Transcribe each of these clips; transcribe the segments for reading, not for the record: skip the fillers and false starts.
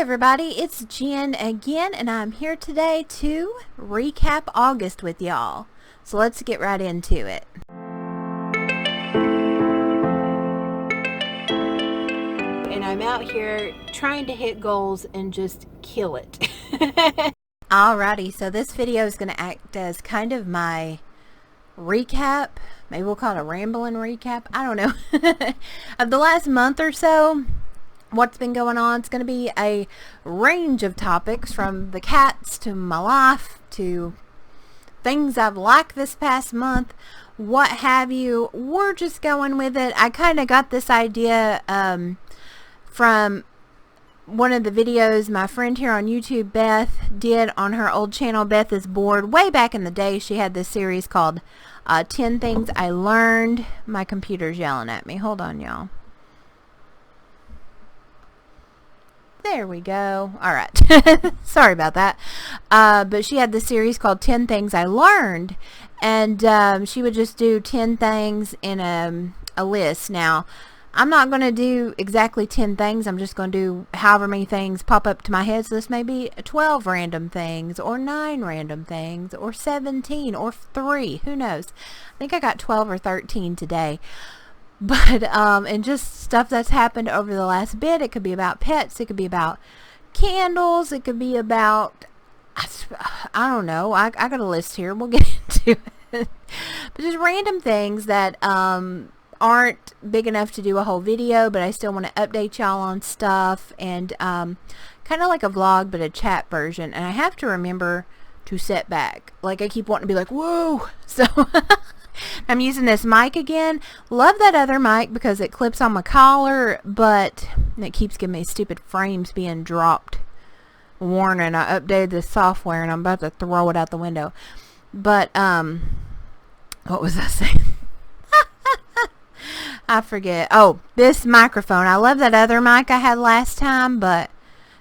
everybody, it's Jen again, and I'm here today to recap August with y'all. So let's get right into it. And I'm out here trying to hit goals and just kill it. Alrighty, so this video is going to act as kind of my recap. Maybe we'll call it a rambling recap. I don't know. Of the last month or so. What's been going on. It's going to be a range of topics, from the cats to my life to things I've liked this past month, what have you. We're just going with it. I kind of got this idea from one of the videos my friend here on YouTube, Beth, did on her old channel. Beth is Bored. Way back in the day, she had this series called 10 Things I Learned. My computer's yelling at me. Hold on, y'all. There we go. All right. Sorry about that. But she had this series called 10 Things I Learned. And she would just do 10 things in a list. Now, I'm not going to do exactly 10 things. I'm just going to do however many things pop up to my head. So this may be 12 random things, or 9 random things, or 17, or 3. Who knows? I think I got 12 or 13 today. But, and just stuff that's happened over the last bit. It could be about pets. It could be about candles. It could be about, I don't know. I got a list here. We'll get into it. But just random things that, aren't big enough to do a whole video, but I still want to update y'all on stuff. And, kind of like a vlog, but a chat version. And I have to remember to sit back. Like, I keep wanting to be like, whoa. So, I'm using this mic again. Love that other mic because it clips on my collar, but it keeps giving me stupid frames being dropped. Warning, I updated the software and I'm about to throw it out the window. But, what was I saying? I forget. Oh, this microphone. I love that other mic I had last time, but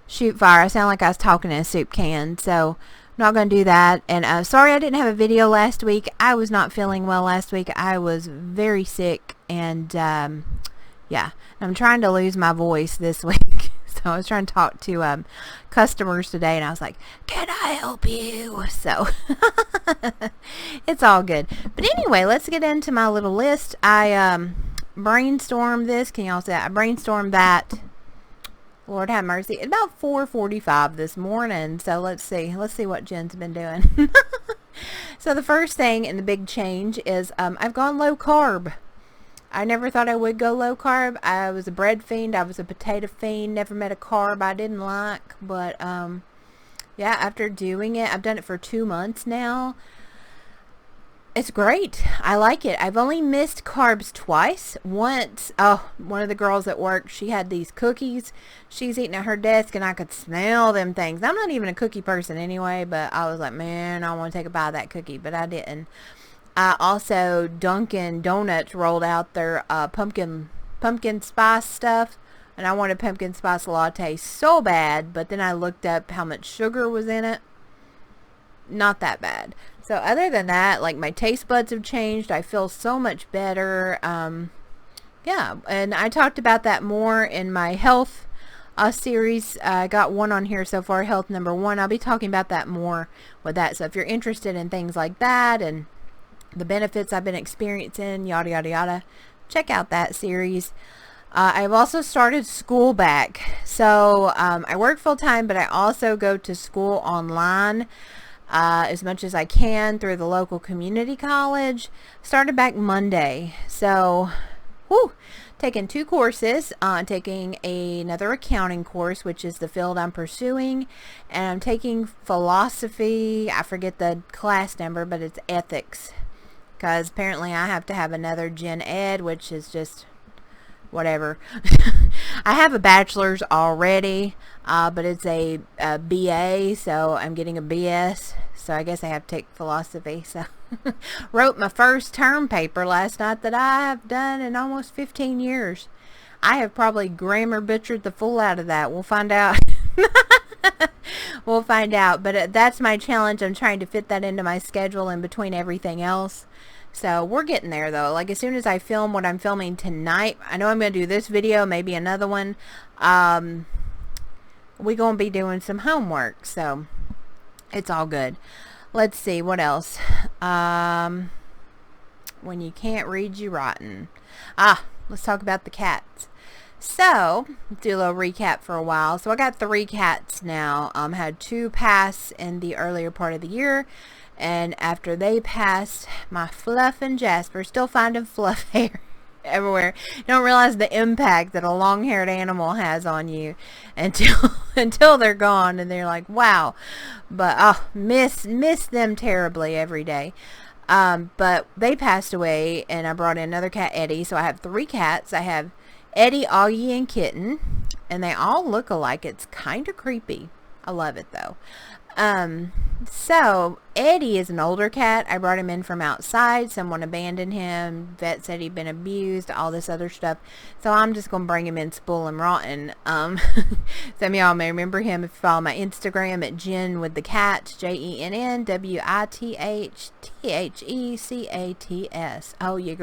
shoot fire. I sound like I was talking in a soup can, so not going to do that. And sorry I didn't have a video last week. I was not feeling well last week. I was very sick, and yeah, I'm trying to lose my voice this week. So I was trying to talk to customers today, and I was like, can I help you? So it's all good. But anyway, let's get into my little list. I brainstormed this. Can y'all see that? I brainstormed that. Lord have mercy. At about 4:45 this morning. So let's see what Jen's been doing. So the first thing and the big change is I've gone low carb. I never thought I would go low carb. I was a bread fiend. I was a potato fiend. Never met a carb I didn't like. But yeah, after doing it, I've done it for 2 months now. It's great. I like it. I've only missed carbs twice. Once, one of the girls at work, she had these cookies. She's eating at her desk, and I could smell them things. I'm not even a cookie person anyway, but I was like, man, I want to take a bite of that cookie, but I didn't. Also, Dunkin' Donuts rolled out their pumpkin spice stuff, and I wanted pumpkin spice latte so bad, but then I looked up how much sugar was in it. Not that bad. So other than that, like, my taste buds have changed. I feel so much better. Yeah, and I talked about that more in my health series. I got one on here so far, health number 1. I'll be talking about that more with that. So if you're interested in things like that and the benefits I've been experiencing, yada, yada, yada, check out that series. I've also started school back. So I work full time, but I also go to school online. As much as I can through the local community college. Started back Monday. So, taking 2 courses. Taking another accounting course, which is the field I'm pursuing. And I'm taking philosophy. I forget the class number, but it's ethics. Because apparently I have to have another gen ed, which is just whatever. I have a bachelor's already, but it's a BA, so I'm getting a BS, so I guess I have to take philosophy. So wrote my first term paper last night that I have done in almost 15 years. I have probably grammar butchered the fool out of that. We'll find out. We'll find out, but that's my challenge. I'm trying to fit that into my schedule in between everything else. So we're getting there, though. Like, as soon as I film what I'm filming tonight, I know I'm going to do this video, maybe another one. we gonna be doing some homework, so it's all good. Let's see what else. When you can't read, you rotten. Let's talk about the cats. So, do a little recap for a while. So I got 3 cats now. Had 2 pass in the earlier part of the year, and after they passed, my Fluff and Jasper, still finding Fluff hair everywhere. You don't realize the impact that a long-haired animal has on you until they're gone, and they're like, wow. But miss them terribly every day. But they passed away, and I brought in another cat, Eddie. So I have 3 cats. I have Eddie, Augie, and Kitten, and they all look alike. It's kind of creepy. I love it though. So Eddie is an older cat. I brought him in from outside. Someone abandoned him. Vet said he'd been abused, all this other stuff. So I'm just going to bring him in spoil and rotten. Some of y'all may remember him if you follow my Instagram at Jen with the Cat, JENNWITHTHECATS. Oh, your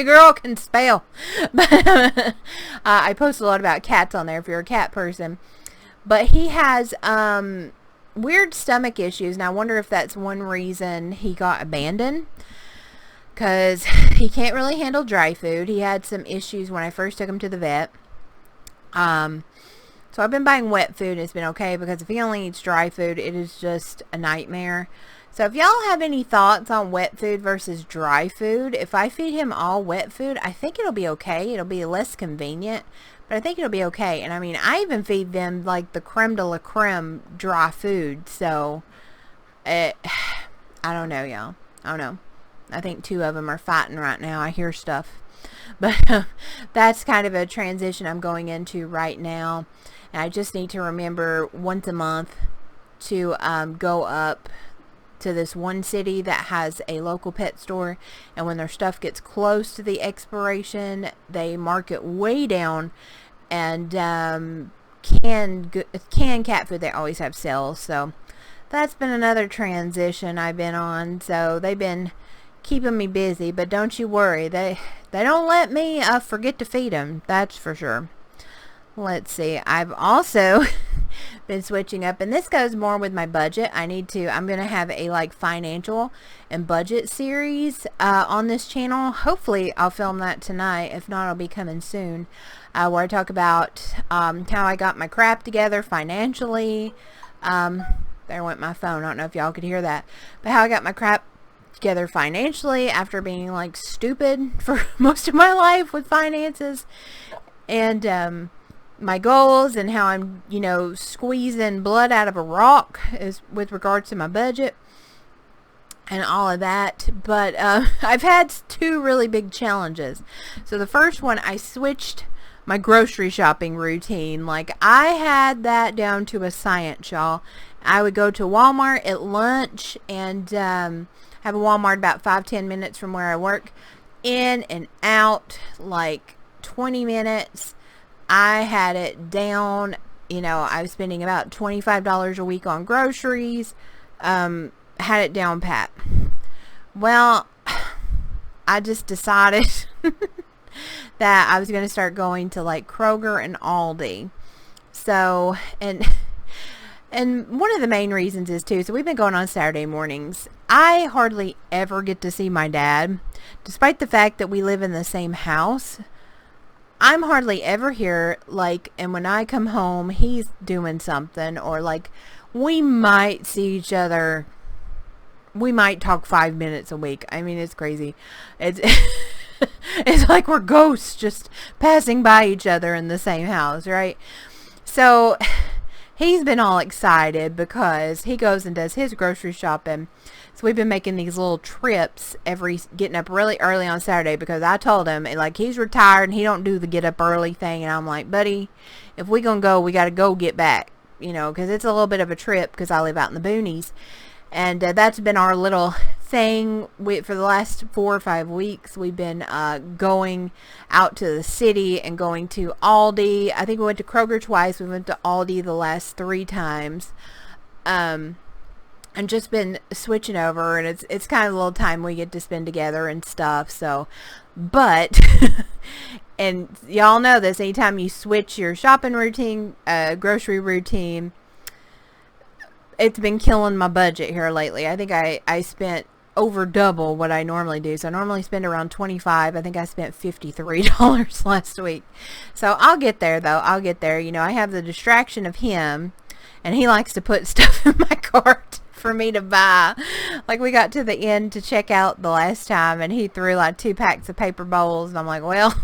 girl can spell. But I post a lot about cats on there if you're a cat person. But he has weird stomach issues, and I wonder if that's one reason he got abandoned, because he can't really handle dry food. He had some issues when I first took him to the vet. So I've been buying wet food, and it's been okay, because if he only eats dry food, it is just a nightmare. So if y'all have any thoughts on wet food versus dry food, if I feed him all wet food, I think it'll be okay. It'll be less convenient, but I think it'll be okay. And I mean, I even feed them like the creme de la creme dry food. So, I don't know, y'all. I don't know. I think 2 of them are fighting right now. I hear stuff. But that's kind of a transition I'm going into right now. And I just need to remember once a month to go up to this one city that has a local pet store, and when their stuff gets close to the expiration, they mark it way down, and canned cat food, they always have sales. So that's been another transition I've been on. So they've been keeping me busy, but don't you worry, they don't let me forget to feed them, that's for sure. Let's see, I've also been switching up, and this goes more with my budget. I'm going to have a like financial and budget series on this channel. Hopefully I'll film that tonight. If not, it'll be coming soon, where I talk about how I got my crap together financially. There went my phone. I don't know if y'all could hear that, but how I got my crap together financially after being like stupid for most of my life with finances, and my goals, and how I'm, squeezing blood out of a rock is with regards to my budget and all of that. But I've had 2 really big challenges. So the first one, I switched my grocery shopping routine. Like, I had that down to a science, y'all. I would go to Walmart at lunch, and have a Walmart about 5-10 minutes from where I work. In and out like 20 minutes. I had it down. I was spending about $25 a week on groceries. Had it down pat. Well, I just decided that I was going to start going to like Kroger and Aldi. So, and one of the main reasons is too, so we've been going on Saturday mornings. I hardly ever get to see my dad, despite the fact that we live in the same house. I'm hardly ever here, like, and when I come home, he's doing something, or like, we might see each other, we might talk 5 minutes a week. I mean, it's crazy. It's it's like we're ghosts just passing by each other in the same house, right? So he's been all excited because he goes and does his grocery shopping. So we've been making these little trips getting up really early on Saturday, because I told him, like, he's retired and he don't do the get up early thing. And I'm like, buddy, if we gonna go, we got to go get back, because it's a little bit of a trip, because I live out in the boonies. And that's been our little thing. For the last 4 or 5 weeks, we've been going out to the city and going to Aldi. I think we went to Kroger twice. We went to Aldi the last 3 times. And just been switching over, and it's kind of a little time we get to spend together and stuff. So, but And y'all know this, anytime you switch your shopping routine, grocery routine, it's been killing my budget here lately. I think I spent over double what I normally do. So I normally spend around $25. I think I spent $53 last week. So I'll get there though. I'll get there. You know, I have the distraction of him, and he likes to put stuff in my cart for me to buy. Like, we got to the end to check out the last time, and he threw like 2 packs of paper bowls, and I'm like, well,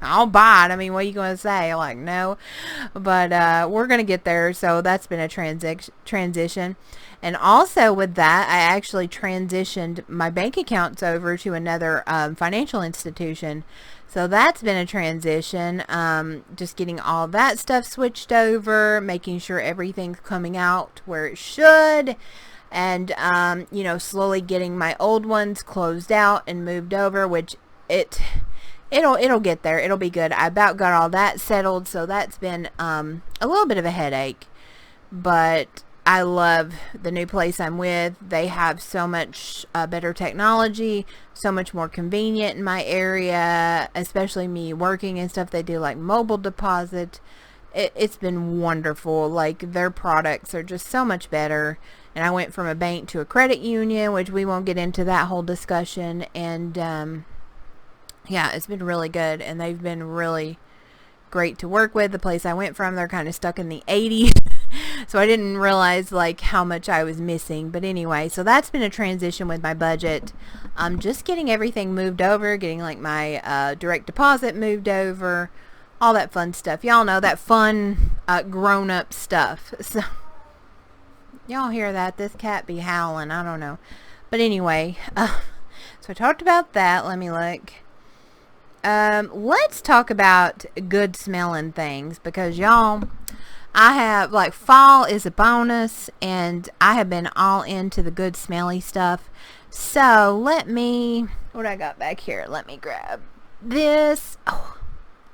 I'll buy it. I mean, what are you going to say? I'm like, no. But we're going to get there. So that's been a transition. And also with that, I actually transitioned my bank accounts over to another financial institution. So that's been a transition. Just getting all that stuff switched over, making sure everything's coming out where it should. And, you know, slowly getting my old ones closed out and moved over, which it'll get there. It'll be good. I about got all that settled, so that's been a little bit of a headache. But I love the new place I'm with. They have so much better technology, so much more convenient in my area, especially me working and stuff. They do like mobile deposit. It's been wonderful. Like, their products are just so much better. And I went from a bank to a credit union, which we won't get into that whole discussion. And yeah, it's been really good, and they've been really great to work with. The place I went from, they're kind of stuck in the 80s, so I didn't realize like how much I was missing. But anyway, so that's been a transition with my budget. Just getting everything moved over, getting like my direct deposit moved over, all that fun stuff. Y'all know that fun grown-up stuff. So y'all hear that? This cat be howling. I don't know. But anyway, so I talked about that. Let me look. Let's talk about good smelling things, because y'all, I have, like, fall is a bonus, and I have been all into the good smelly stuff. So let me, what I got back here? Let me grab this. Oh,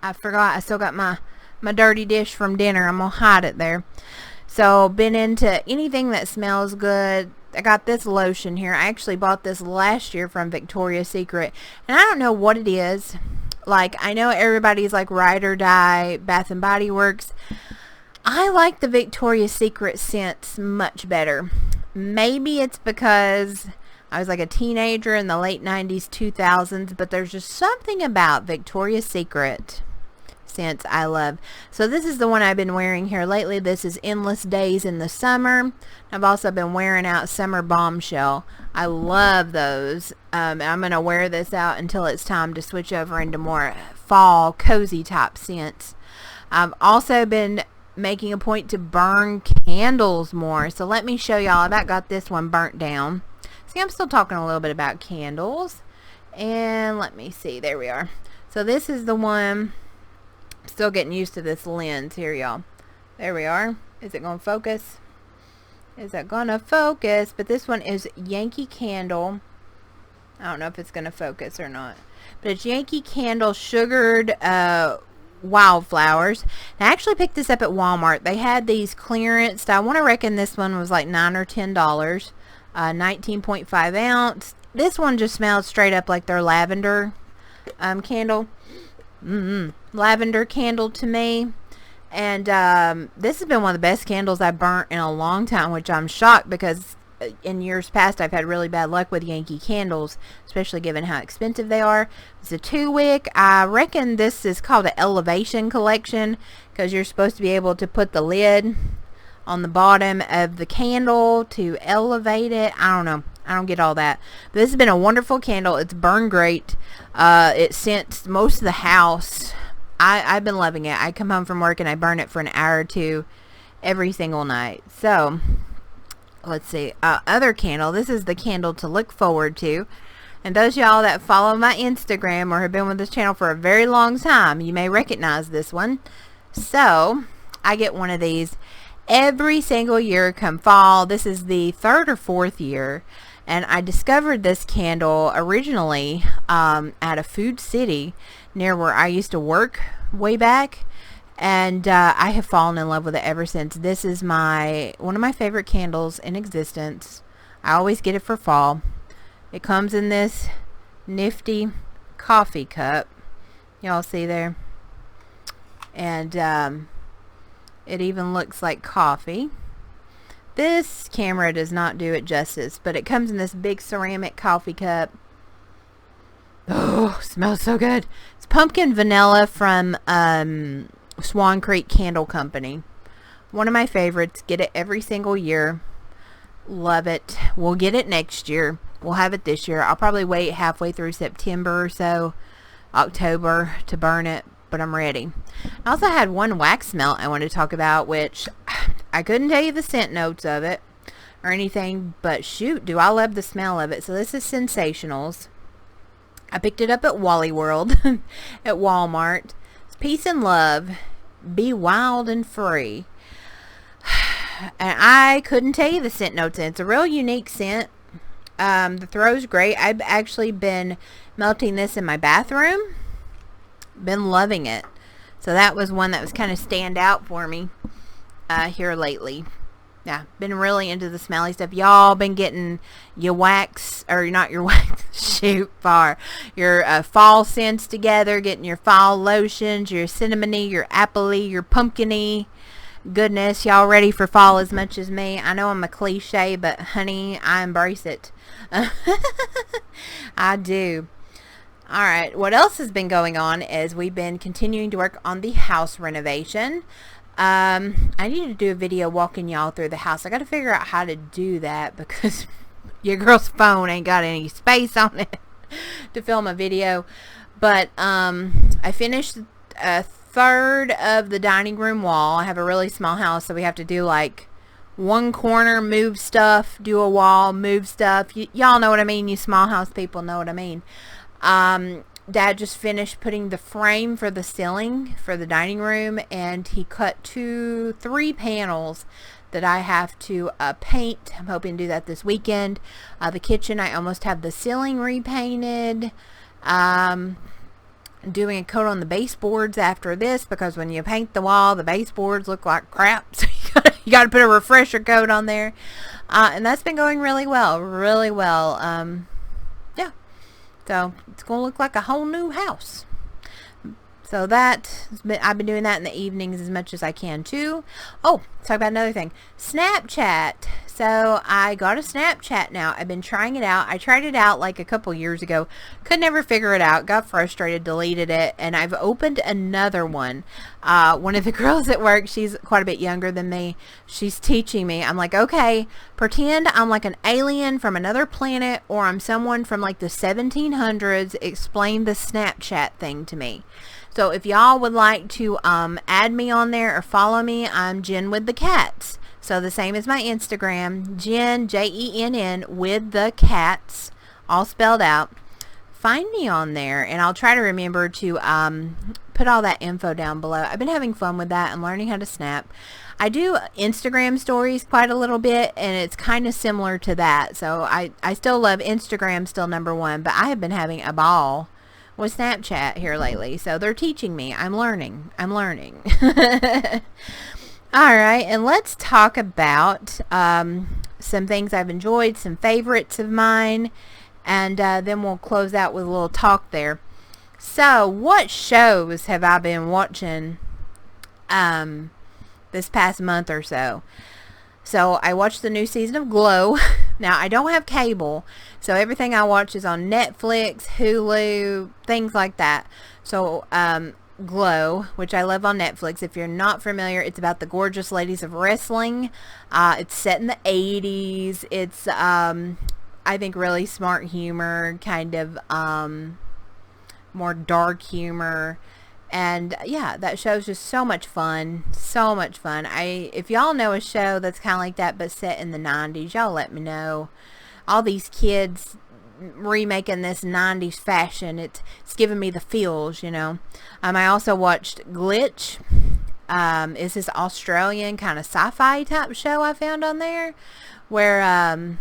I forgot. I still got my dirty dish from dinner. I'm gonna hide it there. So been into anything that smells good. I got this lotion here. I actually bought this last year from Victoria's Secret, and I don't know what it is. Like, I know everybody's like ride or die, Bath and Body Works. I like the Victoria's Secret scents much better. Maybe it's because I was like a teenager in the late 90s, 2000s, but there's just something about Victoria's Secret scents I love. So this is the one I've been wearing here lately. This is Endless Days in the Summer. I've also been wearing out Summer Bombshell. I love those. I'm going to wear this out until it's time to switch over into more fall, cozy type scents. I've also been making a point to burn candles more. So let me show y'all. I've about got this one burnt down. See, I'm still talking a little bit about candles. And let me see. There we are. So this is the one. Still getting used to this lens here, y'all. There we are. Is it going to focus? Is that going to focus? But this one is Yankee Candle. I don't know if it's going to focus or not. But it's Yankee Candle sugared Wildflowers. And I actually picked this up at Walmart. They had these clearance. I want to reckon this one was like $9 or $10. 19.5 ounce. This one just smells straight up like their lavender candle. Lavender candle to me. And this has been one of the best candles I've burnt in a long time, which I'm shocked because in years past I've had really bad luck with Yankee candles, especially given how expensive they are. It's a 2-wick. I reckon this is called an Elevation Collection because you're supposed to be able to put the lid on the bottom of the candle to elevate it. I don't know. I don't get all that. But this has been a wonderful candle. It's burned great. It scents most of the house. I've been loving it. I come home from work and I burn it for an hour or two every single night. So, let's see. Other candle. This is the candle to look forward to. And those y'all that follow my Instagram or have been with this channel for a very long time, you may recognize this one. So, I get one of these every single year come fall. This is the 3rd or 4th year. And I discovered this candle originally at a Food City near where I used to work way back. And I have fallen in love with it ever since. This is one of my favorite candles in existence. I always get it for fall. It comes in this nifty coffee cup. Y'all see there? And it even looks like coffee. This camera does not do it justice, but it comes in this big ceramic coffee cup. Oh, smells so good. It's pumpkin vanilla from Swan Candle Company. One of my favorites. Get it every single year. Love it. We'll get it next year. We'll have it this year. I'll probably wait halfway through September or so, October, to burn it, but I'm ready. I also had one wax melt I wanted to talk about, which I couldn't tell you the scent notes of it or anything, but shoot, do I love the smell of it. So this is Scentsationals. I picked it up at Wally World at Walmart. It's peace and love. Be wild and free. And I couldn't tell you the scent notes in it. It's a real unique scent. The throw's great. I've actually been melting this in my bathroom. Been loving it. So that was one that was kind of stand out for me here lately. Yeah, been really into the smelly stuff. Y'all been getting your wax, or not your wax, shoot, your fall scents together, getting your fall lotions, your cinnamony, your appley, your pumpkiny. Goodness, y'all ready for fall as much as me? I know I'm a cliche, but honey, I embrace it. I do. Alright, what else has been going on is we've been continuing to work on the house renovation. I need to do a video walking y'all through the house. I got to figure out how to do that because your girl's phone ain't got any space on it to film a video. But I finished a third of the dining room wall. I have a really small house, so we have to do like one corner, move stuff, do a wall, move stuff. Y'all know what I mean. You small house people know what I mean. Dad just finished putting the frame for the ceiling for the dining room, and he cut 3 panels that I have to paint. I'm hoping to do that this weekend. The kitchen, I almost have the ceiling repainted. Doing a coat on the baseboards after this, because when you paint the wall, the baseboards look like crap. So you got to put a refresher coat on there. And that's been going really well. Really well. Yeah. So it's going to look like a whole new house. So I've been doing that in the evenings as much as I can too. Oh, let's talk about another thing. Snapchat. So I got a Snapchat now. I've been trying it out. I tried it out like a couple years ago. Could never figure it out. Got frustrated, deleted it, and I've opened another one. One of the girls at work, she's quite a bit younger than me. She's teaching me. I'm like, okay, pretend I'm like an alien from another planet, or I'm someone from like the 1700s. Explain the Snapchat thing to me. So if y'all would like to add me on there or follow me, I'm Jen with the Cats. So the same as my Instagram, Jen, Jenn, with the Cats, all spelled out. Find me on there, and I'll try to remember to put all that info down below. I've been having fun with that and learning how to snap. I do Instagram stories quite a little bit, and it's kind of similar to that. So I still love Instagram, still #1, but I have been having a ball with Snapchat here lately. So they're teaching me. I'm learning. Alright, and let's talk about some things I've enjoyed, some favorites of mine, and then we'll close out with a little talk there. So, what shows have I been watching this past month or so? So, I watched the new season of Glow. Now, I don't have cable, so everything I watch is on Netflix, Hulu, things like that. So, Glow, which I love on Netflix. If you're not familiar, it's about the gorgeous ladies of wrestling. It's set in the 80s. It's, I think, really smart humor, kind of more dark humor. And yeah, that show's just so much fun. So much fun. If y'all know a show that's kind of like that but set in the 90s, y'all let me know. All these kids remaking this 90s fashion, it's giving me the feels, you know. I also watched Glitch. It's this Australian kind of sci-fi type show I found on there, where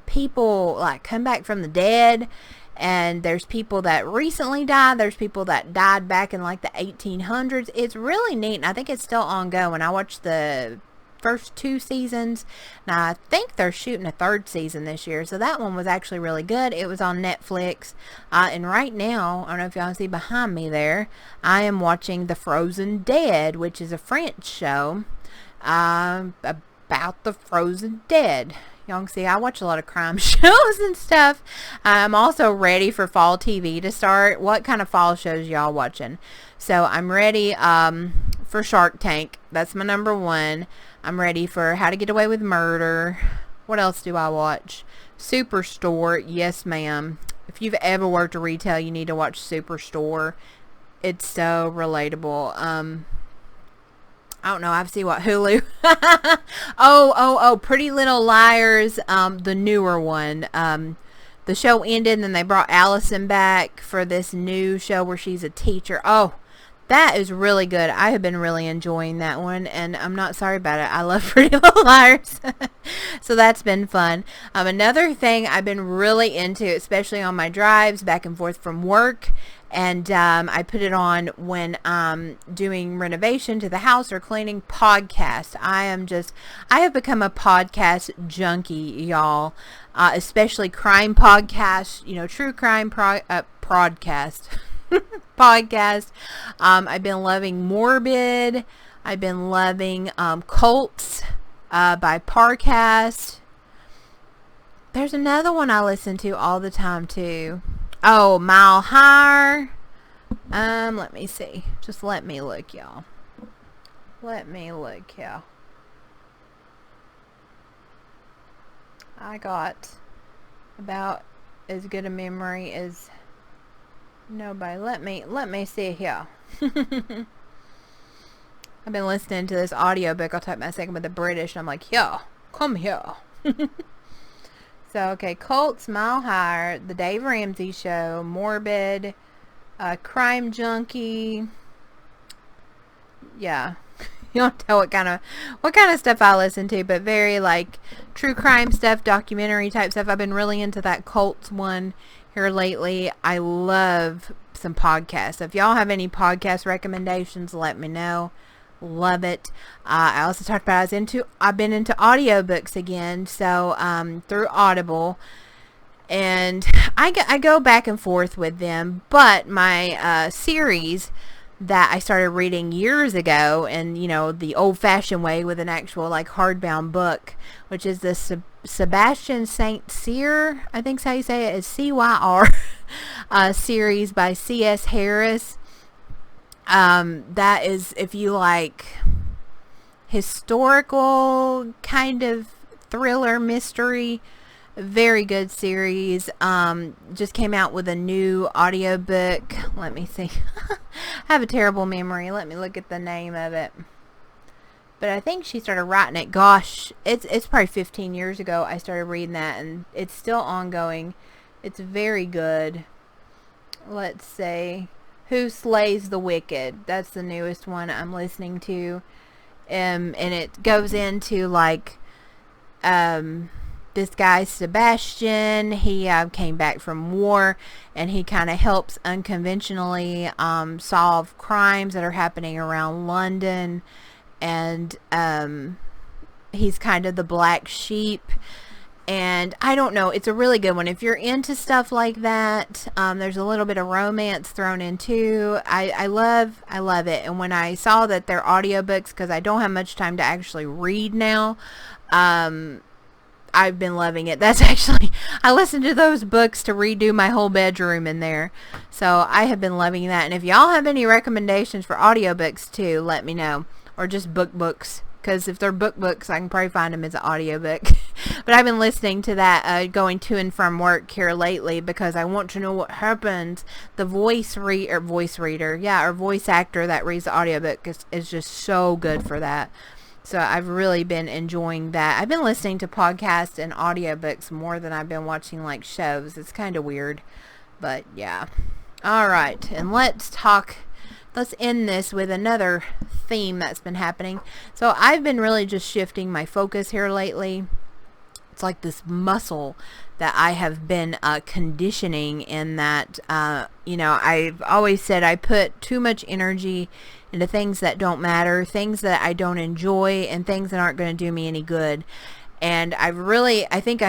people like come back from the dead, and there's people that recently died, there's people that died back in like the 1800s. It's really neat, and I think it's still ongoing. I watched the first 2 seasons. Now, I think they're shooting a 3rd season this year. So that one was actually really good. It was on Netflix. And right now, I don't know if y'all see behind me there, I am watching The Frozen Dead, which is a French show about the frozen dead. Y'all can see I watch a lot of crime shows and stuff. I'm also ready for fall TV to start. What kind of fall shows y'all watching? So I'm ready for Shark Tank. That's my number 1. I'm ready for How to Get Away with Murder. What else do I watch? Superstore. Yes, ma'am. If you've ever worked a retail, you need to watch Superstore. It's so relatable. I don't know. I've seen what Hulu. oh, Pretty Little Liars. The newer one. The show ended and then they brought Allison back for this new show where she's a teacher. Oh, that is really good. I have been really enjoying that one and I'm not sorry about it. I love Pretty Little Liars. So that's been fun. Another thing I've been really into, especially on my drives back and forth from work, and I put it on when doing renovation to the house or cleaning, podcast. I have become a podcast junkie, y'all. Especially crime podcasts, true crime podcast. Podcast. I've been loving Morbid. I've been loving Cults by Parcast. There's another one I listen to all the time too. Oh, Mile Higher. Let me see. Just let me look, y'all. I got about as good a memory as nobody. Let me see here. I've been listening to this audiobook. I'll type my second with the British. And I'm like, yeah, come here. So, okay, Cults, Mile Higher, The Dave Ramsey Show, Morbid, Crime Junkie. Yeah. You don't tell what kind of stuff I listen to, but very like true crime stuff, documentary type stuff. I've been really into that Cults one here lately. I love some podcasts. If y'all have any podcast recommendations, let me know. Love it. I also talked about I've been into audiobooks again, so through Audible, and I go back and forth with them, but my series that I started reading years ago, and the old-fashioned way with an actual like hardbound book, which is the Sebastian St. Cyr, I think's how you say it, is CYR series by C.S. Harris. That is, if you like historical kind of thriller mystery, very good series. Just came out with a new audiobook. Let me see. I have a terrible memory. Let me look at the name of it. But I think she started writing it. Gosh, it's probably 15 years ago I started reading that, and it's still ongoing. It's very good. Let's see. Who Slays the Wicked? That's the newest one I'm listening to. And it goes into like this guy Sebastian. He came back from war, and he kind of helps unconventionally solve crimes that are happening around London. And he's kind of the black sheep. And I don't know, it's a really good one. If you're into stuff like that, there's a little bit of romance thrown in too. I love it. And when I saw that they're audiobooks, because I don't have much time to actually read now, I've been loving it. That's actually, I listen to those books to redo my whole bedroom in there. So I have been loving that. And if y'all have any recommendations for audiobooks too, let me know. Or just books. Because if they're books, I can probably find them as an audiobook. But I've been listening to that going to and from work here lately because I want to know what happens. The voice actor that reads the audiobook is just so good for that. So I've really been enjoying that. I've been listening to podcasts and audiobooks more than I've been watching like shows. It's kind of weird. But yeah. All right. And let's end this with another theme that's been happening. So I've been really just shifting my focus here lately it's like this muscle that I have been conditioning, in that, you know, I've always said I put too much energy into things that don't matter, things that I don't enjoy, and things that aren't going to do me any good. And I think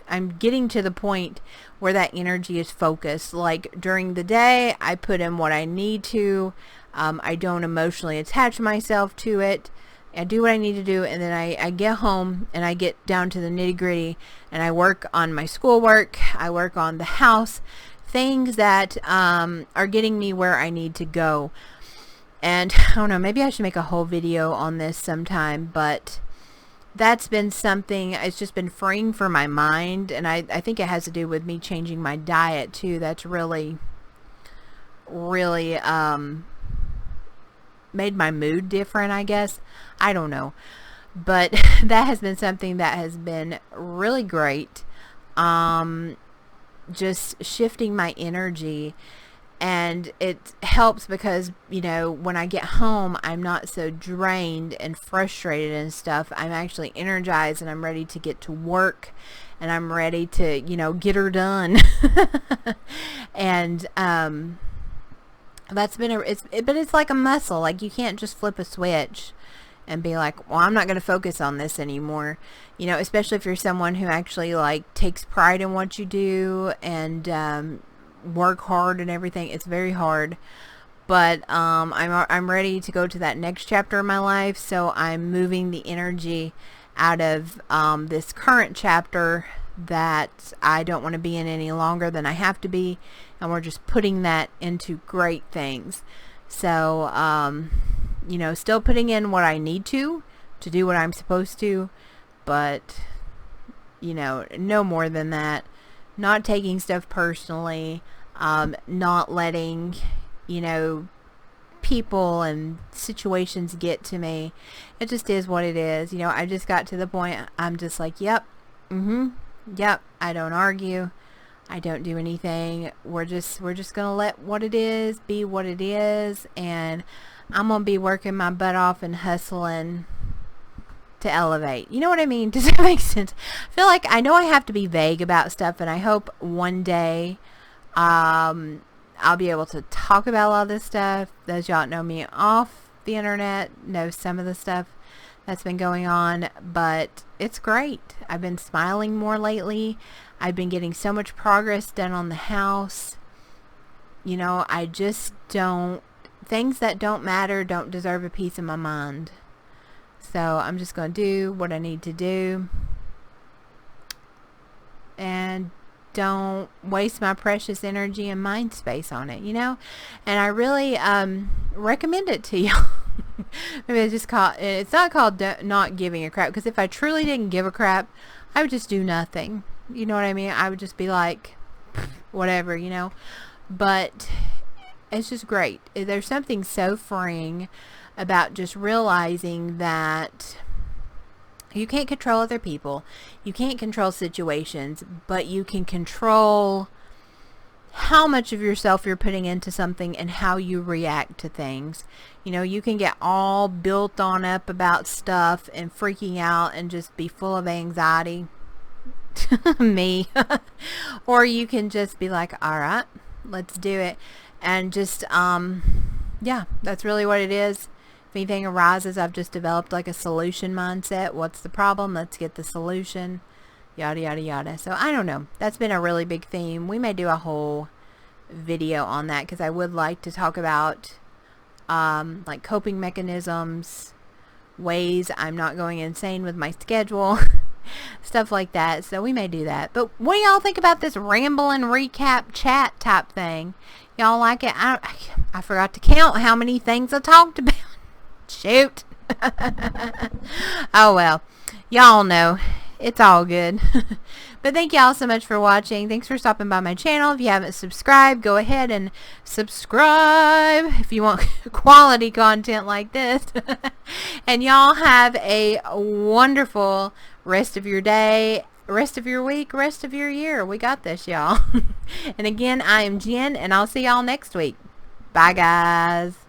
I'm getting to the point where that energy is focused. Like during the day, I put in what I need to. I don't emotionally attach myself to it. I do what I need to do, and then I get home and I get down to the nitty gritty, and I work on my schoolwork. I work on the house, things that are getting me where I need to go. And I don't know, maybe I should make a whole video on this sometime, but that's been something, it's just been freeing for my mind, and I think it has to do with me changing my diet too. That's really made my mood different, I guess. I don't know, but that has been something that has been really great. Just shifting my energy, and it helps because, you know, when I get home, I'm not so drained and frustrated and stuff. I'm actually energized, and I'm ready to get to work, and I'm ready to, you know, get her done. And that's been but it's like a muscle. Like, you can't just flip a switch and be like, well, I'm not going to focus on this anymore. You know, especially if you're someone who actually like takes pride in what you do and work hard and everything. It's very hard, but I'm ready to go to that next chapter of my life. So I'm moving the energy out of this current chapter that I don't want to be in any longer than I have to be, and we're just putting that into great things. So you know, still putting in what I need to do what I'm supposed to, but, you know, no more than that. Not taking stuff personally, not letting, you know, people and situations get to me. It just is what it is. You know, I just got to the point, I'm just like, yep, yep, I don't argue, I don't do anything. We're just gonna let what it is be what it is, and I'm gonna be working my butt off and hustling to elevate. You know what I mean? Does that make sense? I feel like I know I have to be vague about stuff, and I hope one day I'll be able to talk about a lot of this stuff. Those y'all that know me off the internet know some of the stuff that's been going on, but it's great. I've been smiling more lately. I've been getting so much progress done on the house. You know, I just don't, things that don't matter don't deserve a piece of my mind. So I'm just going to do what I need to do, and don't waste my precious energy and mind space on it, you know. And I really recommend it to y'all. Maybe it's not called not giving a crap, because if I truly didn't give a crap, I would just do nothing. You know what I mean? I would just be like, whatever, you know. But it's just great. There's something so freeing about just realizing that you can't control other people, you can't control situations, but you can control how much of yourself you're putting into something and how you react to things. You know, you can get all built on up about stuff and freaking out and just be full of anxiety. Me. Or you can just be like, all right, let's do it. And just yeah, that's really what it is. If anything arises, I've just developed like a solution mindset. What's the problem? Let's get the solution. Yada yada yada. So I don't know, that's been a really big theme. We may do a whole video on that, because I would like to talk about like coping mechanisms, ways I'm not going insane with my schedule, stuff like that. So we may do that. But what do y'all think about this rambling recap chat type thing? Y'all like it? I forgot to count how many things I talked about. Shoot. Oh well, y'all know, it's all good. But thank y'all so much for watching. Thanks for stopping by my channel. If you haven't subscribed, go ahead and subscribe if you want quality content like this. And y'all have a wonderful rest of your day, rest of your week, rest of your year. We got this, y'all. And again, I am Jen, and I'll see y'all next week. Bye, guys.